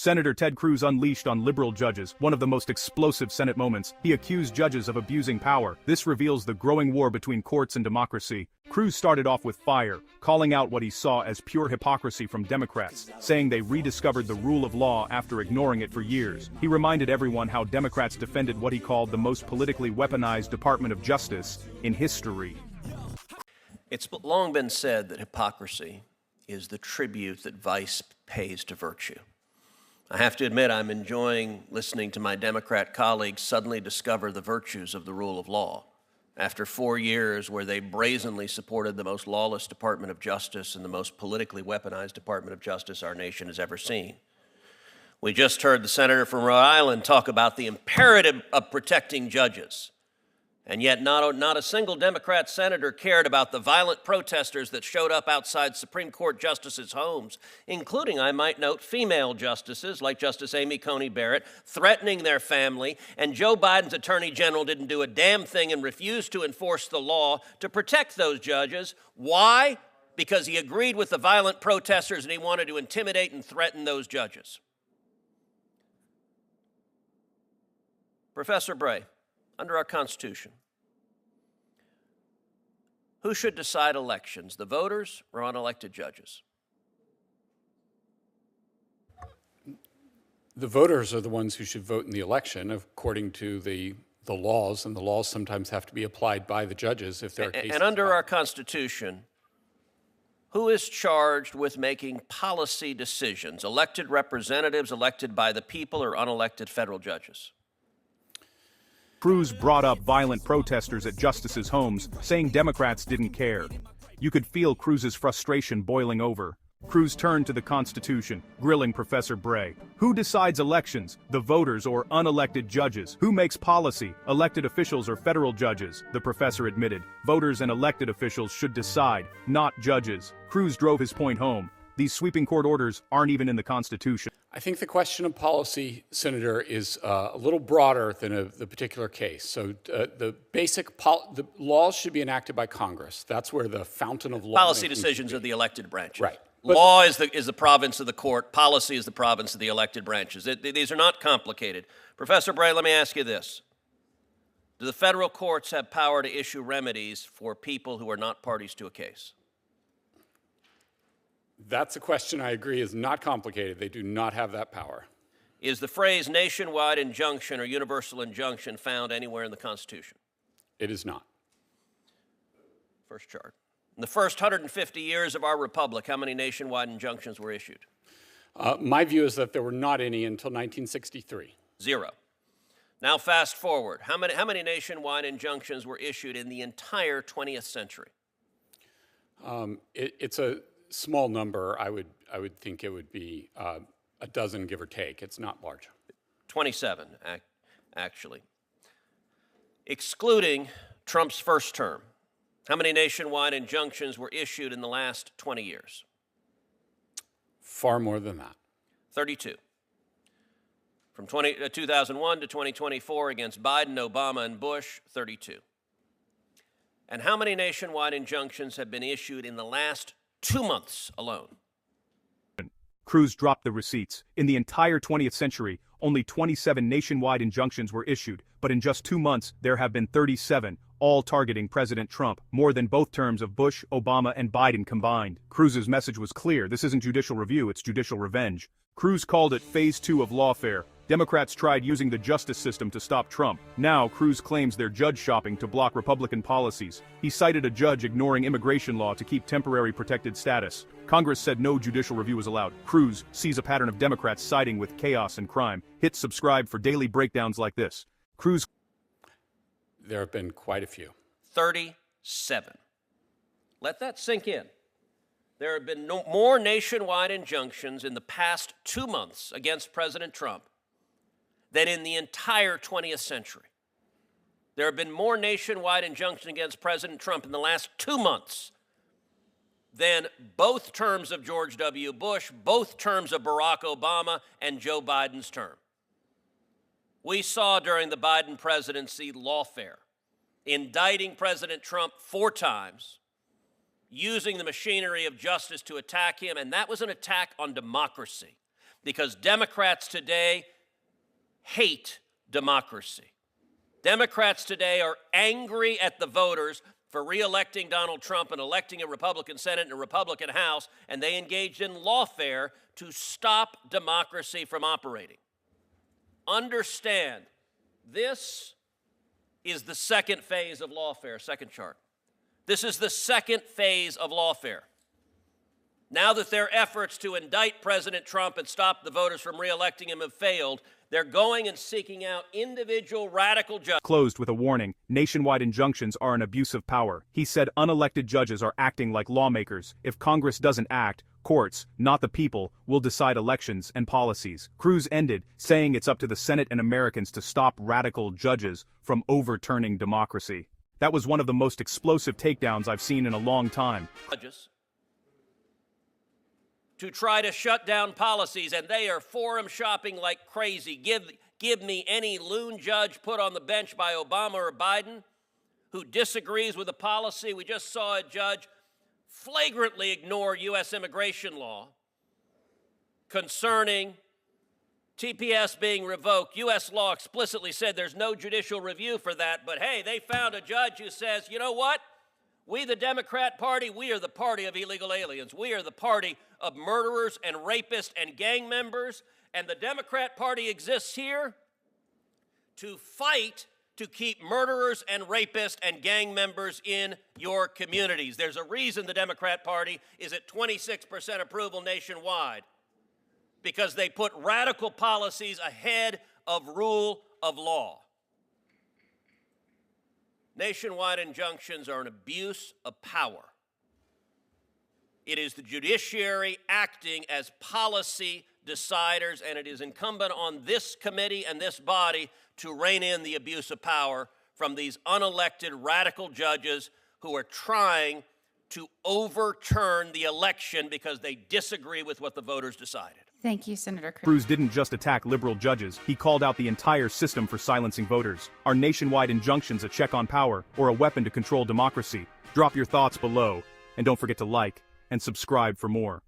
Senator Ted Cruz unleashed on liberal judges, one of the most explosive Senate moments. He accused judges of abusing power. This reveals the growing war between courts and democracy. Cruz started off with fire, calling out what he saw as pure hypocrisy from Democrats, saying they rediscovered the rule of law after ignoring it for years. He reminded everyone how Democrats defended what he called the most politically weaponized Department of Justice in history. It's long been said that hypocrisy is the tribute that vice pays to virtue. I have to admit I'm enjoying listening to my Democrat colleagues suddenly discover the virtues of the rule of law after 4 years where they brazenly supported the most lawless Department of Justice and the most politically weaponized Department of Justice our nation has ever seen. We just heard the senator from Rhode Island talk about the imperative of protecting judges. And yet not a single Democrat senator cared about the violent protesters that showed up outside Supreme Court justices' homes, including, I might note, female justices like Justice Amy Coney Barrett, threatening their family, and Joe Biden's attorney general didn't do a damn thing and refused to enforce the law to protect those judges. Why? Because he agreed with the violent protesters and he wanted to intimidate and threaten those judges. Professor Bray, under our Constitution, who should decide elections, the voters or unelected judges? The voters are the ones who should vote in the election according to the laws, and the laws sometimes have to be applied by the judges if there are cases. And under our Constitution, who is charged with making policy decisions? Elected representatives elected by the people or unelected federal judges? Cruz brought up violent protesters at justices' homes, saying Democrats didn't care. You could feel Cruz's frustration boiling over. Cruz turned to the Constitution, grilling Professor Bray. Who decides elections, the voters or unelected judges? Who makes policy, elected officials or federal judges? The professor admitted, voters and elected officials should decide, not judges. Cruz drove his point home. These sweeping court orders aren't even in the Constitution. I think the question of policy, Senator, is a little broader than the particular case. So the laws should be enacted by Congress. That's where the fountain of law. Policy decisions are the elected branches. Right. Law is the province of the court. Policy is the province of the elected branches. These are not complicated. Professor Bray, let me ask you this. Do the federal courts have power to issue remedies for people who are not parties to a case? That's a question I agree is not complicated. They do not have that power. Is the phrase nationwide injunction or universal injunction found anywhere in the Constitution? It is not. First chart. In the first 150 years of our republic, how many nationwide injunctions were issued? My view is that there were not any until 1963. 0. Now fast forward. How many nationwide injunctions were issued in the entire 20th century? It's a small number. I would think it would be a dozen, give or take. It's not large. 27, actually. Excluding Trump's first term, how many nationwide injunctions were issued in the last 20 years? Far more than that. 32. From 2001 to 2024 against Biden, Obama, and Bush, 32. And how many nationwide injunctions have been issued in the last 2 months alone? Cruz dropped the receipts. In the entire 20th century, only 27 nationwide injunctions were issued, but in just 2 months, there have been 37, all targeting President Trump, more than both terms of Bush, Obama, and Biden combined. Cruz's message was clear. This isn't judicial review, it's judicial revenge. Cruz called it Phase 2 of lawfare. Democrats tried using the justice system to stop Trump. Now, Cruz claims they're judge shopping to block Republican policies. He cited a judge ignoring immigration law to keep temporary protected status. Congress said no judicial review was allowed. Cruz sees a pattern of Democrats siding with chaos and crime. Hit subscribe for daily breakdowns like this. Cruz. There have been quite a few. 37. Let that sink in. There have been more nationwide injunctions in the past 2 months against President Trump than in the entire 20th century. There have been more nationwide injunctions against President Trump in the last 2 months than both terms of George W. Bush, both terms of Barack Obama, and Joe Biden's term. We saw during the Biden presidency lawfare, indicting President Trump 4 times, using the machinery of justice to attack him, and that was an attack on democracy. because Democrats today hate democracy. Democrats today are angry at the voters for re-electing Donald Trump and electing a Republican Senate and a Republican House, and they engaged in lawfare to stop democracy from operating. Understand, this is the second phase of lawfare. Second chart. This is the second phase of lawfare. Now that their efforts to indict President Trump and stop the voters from re-electing him have failed, they're going and seeking out individual radical judges. Closed with a warning, nationwide injunctions are an abuse of power. He said unelected judges are acting like lawmakers. If Congress doesn't act, courts, not the people, will decide elections and policies. Cruz ended, saying it's up to the Senate and Americans to stop radical judges from overturning democracy. That was one of the most explosive takedowns I've seen in a long time. Judges to try to shut down policies, and they are forum shopping like crazy. Give me any loon judge put on the bench by Obama or Biden who disagrees with a policy. We just saw a judge flagrantly ignore U.S. immigration law concerning TPS being revoked. U.S. law explicitly said there's no judicial review for that, but hey, they found a judge who says, you know what? We, the Democrat Party, we are the party of illegal aliens. We are the party of murderers and rapists and gang members, and the Democrat Party exists here to fight to keep murderers and rapists and gang members in your communities. There's a reason the Democrat Party is at 26% approval nationwide, because they put radical policies ahead of rule of law. Nationwide injunctions are an abuse of power. It is the judiciary acting as policy deciders, and it is incumbent on this committee and this body to rein in the abuse of power from these unelected radical judges who are trying to overturn the election because they disagree with what the voters decided. Thank you, Senator Cruz. Cruz didn't just attack liberal judges, he called out the entire system for silencing voters. Are nationwide injunctions a check on power or a weapon to control democracy? Drop your thoughts below, and don't forget to like and subscribe for more.